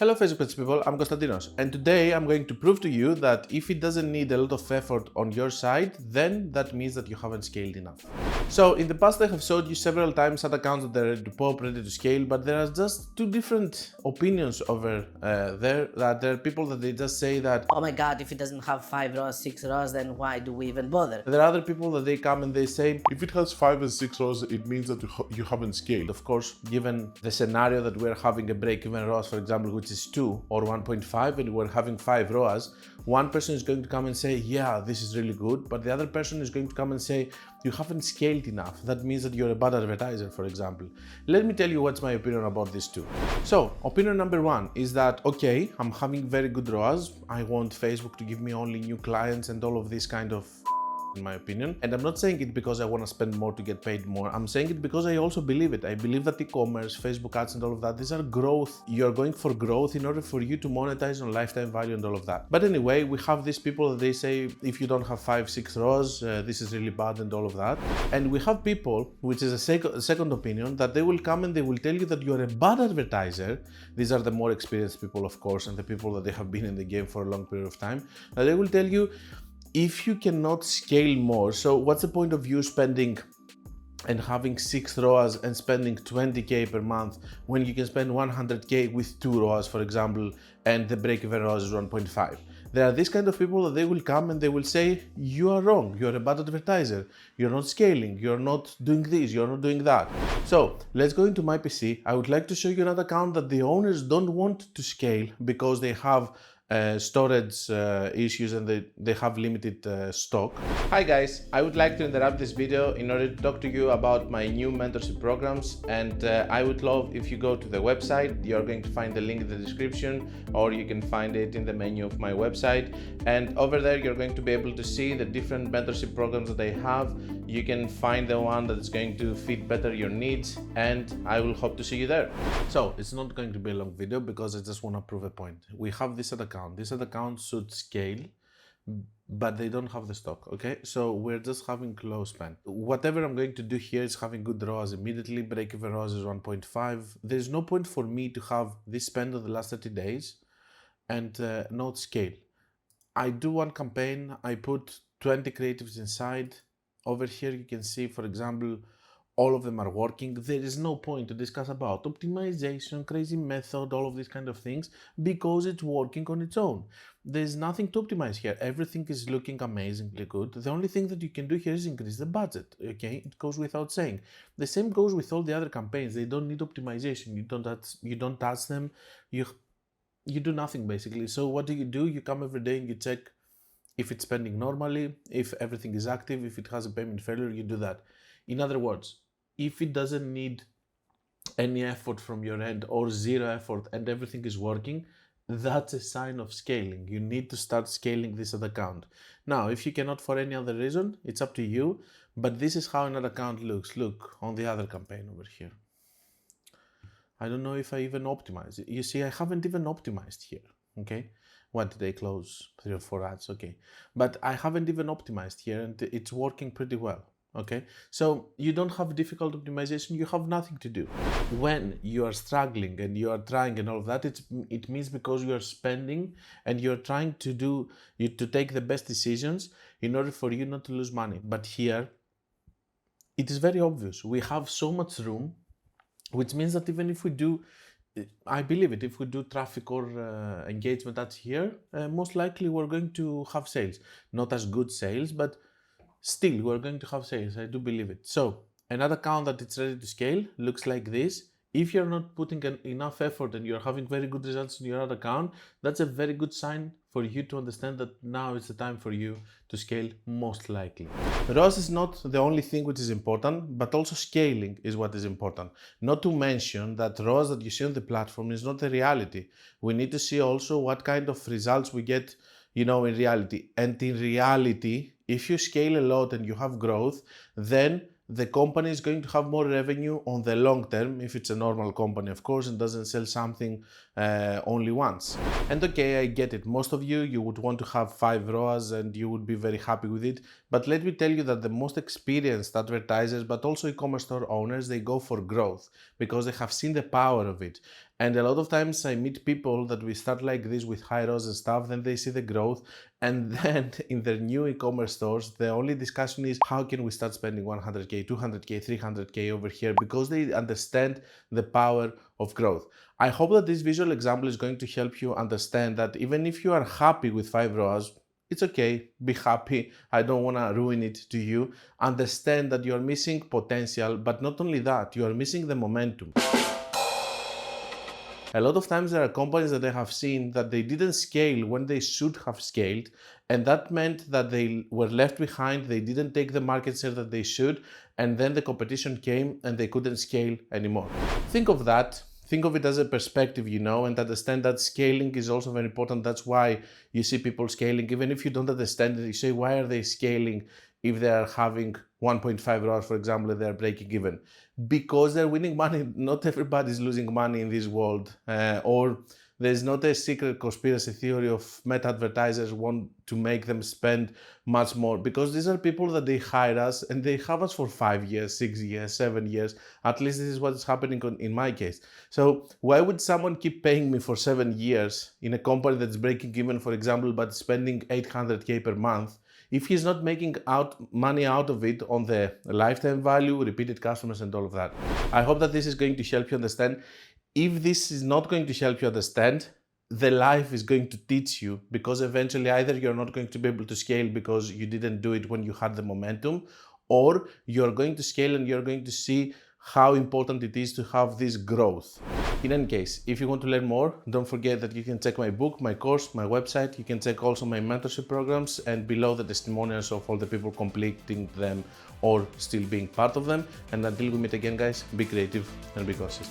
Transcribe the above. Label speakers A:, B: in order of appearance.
A: Hello Facebook people, I'm Konstantinos, and today I'm going to prove to you that if it doesn't need a lot of effort on your side, then that means that you haven't scaled enough. So in the past I have showed you several times ad accounts that are ready to pop, ready to scale, but there are just two different opinions over there. That there are people that they just say that,
B: oh my god, if it doesn't have 5 ROAS, 6 ROAS, then why do we even bother?
A: there are other people that they come and they say,
C: If it has 5 and 6 rows, it means that you haven't scaled.
A: of course, given the scenario that we're having a break-even ROAS, for example, which is 2 or 1.5, and we're having 5 ROAS, one person is going to come and say, yeah, this is really good, but the other person is going to come and say, you haven't scaled enough. That means that you're a bad advertiser, for example. Let me tell you what's my opinion about this too. So, opinion number one is that, okay, I'm having very good ROAS. I want Facebook to give me only new clients and all of this kind of, in my opinion. And I'm not saying it because I want to spend more to get paid more. I'm saying it because I also believe it. I believe that e-commerce, Facebook ads and all of that, these are growth. You're going for growth in order for you to monetize on lifetime value and all of that. But anyway, we have these people that they say, if you don't have 5, 6 ROAS, this is really bad and all of that. And we have people, which is a second opinion, that they will come and they will tell you that you're a bad advertiser. These are the more experienced people, of course, and the people that they have been in the game for a long period of time. And they will tell you, if you cannot scale more, so what's the point of you spending and having 6 ROAS and spending 20k per month when you can spend 100k with 2 ROAS, for example, and the break-even ROAS is 1.5? There are these kind of people that they will come and they will say, you are wrong, you're a bad advertiser, you're not scaling, you're not doing this, you're not doing that. So let's go into my PC. I would like to show you another account that the owners don't want to scale because they have storage issues and they have limited stock. Hi guys, I would like to interrupt this video in order to talk to you about my new mentorship programs, and I would love if you go to the website. You're going to find the link in the description, or you can find it in the menu of my website, and over there you're going to be able to see the different mentorship programs that I have. You can find the one that is going to fit better your needs, and I will hope to see you there. So it's not going to be a long video because I just want to prove a point. We have this ad account. This ad account should scale, but they don't have the stock, okay? So we're just having low spend. Whatever I'm going to do here is having good ROAS immediately. Break-even ROAS is 1.5. There's no point for me to have this spend of the last 30 days and not scale. I do one campaign, I put 20 creatives inside. Over here you can see, for example, all of them are working. There is no point to discuss about optimization, crazy method, all of these kind of things, because it's working on its own. There's nothing to optimize here. Everything is looking amazingly good. The only thing that you can do here is increase the budget, okay? It goes without saying. The same goes with all the other campaigns. They don't need optimization. You don't touch them. You do nothing basically. So what do? You come every day and you check if it's spending normally, if everything is active, if it has a payment failure, you do that. In other words, if it doesn't need any effort from your end or zero effort and everything is working, that's a sign of scaling. You need to start scaling this ad account. Now, if you cannot for any other reason, it's up to you, but this is how an ad account looks. Look on the other campaign over here. I don't know if I even optimized it. You see, I haven't even optimized here, okay? What did I close? 3 or 4 ads, okay. But I haven't even optimized here and it's working pretty well, okay? So you don't have difficult optimization, you have nothing to do. When you are struggling and you are trying and all of that, it means because you are spending and you're trying to take the best decisions in order for you not to lose money. But here, it is very obvious. We have so much room, which means that even if we do, I believe it, if we do traffic or engagement ads here, most likely we're going to have sales. Not as good sales, but still we're going to have sales. I do believe it. So another account that it's ready to scale looks like this. If you're not putting enough effort and you're having very good results in your other account, that's a very good sign for you to understand that now is the time for you to scale, most likely. ROAS is not the only thing which is important, but also scaling is what is important. Not to mention that ROAS that you see on the platform is not the reality. We need to see also what kind of results we get, in reality. And in reality, if you scale a lot and you have growth, then the company is going to have more revenue on the long term, if it's a normal company, of course, and doesn't sell something only once. And okay, I get it. Most of you would want to have 5 ROAS and you would be very happy with it. But let me tell you that the most experienced advertisers, but also e-commerce store owners, they go for growth because they have seen the power of it. And a lot of times I meet people that we start like this with high ROAS and stuff, then they see the growth, and then in their new e-commerce stores, the only discussion is how can we start spending 100K, 200K, 300K over here, because they understand the power of growth. I hope that this visual example is going to help you understand that even if you are happy with 5 ROAS, it's okay, be happy, I don't want to ruin it to you. Understand that you are missing potential, but not only that, you are missing the momentum. A lot of times there are companies that I have seen that they didn't scale when they should have scaled, and that meant that they were left behind, they didn't take the market share that they should, and then the competition came and they couldn't scale anymore. Think of that. Think of it as a perspective, you know, and understand that scaling is also very important. That's why you see people scaling. Even if you don't understand it, you say, why are they scaling if they are having 1.5 ROAS, for example, and they are breaking even? Because they're winning money. Not everybody is losing money in this world. Or there's not a secret conspiracy theory of meta advertisers want to make them spend much more, because these are people that they hire us and they have us for 5 years, 6 years, 7 years. At least this is what's happening in my case. So why would someone keep paying me for 7 years in a company that's breaking even, for example, but spending 800K per month, if he's not making money out of it on the lifetime value, repeated customers and all of that? I hope that this is going to help you understand. If this is not going to help you understand, the life is going to teach you, because eventually either you're not going to be able to scale because you didn't do it when you had the momentum, or you're going to scale and you're going to see how important it is to have this growth. In any case, if you want to learn more, don't forget that you can check my book, my course, my website. You can check also my mentorship programs, and below the testimonials of all the people completing them or still being part of them. And until we meet again, guys, be creative and be cautious.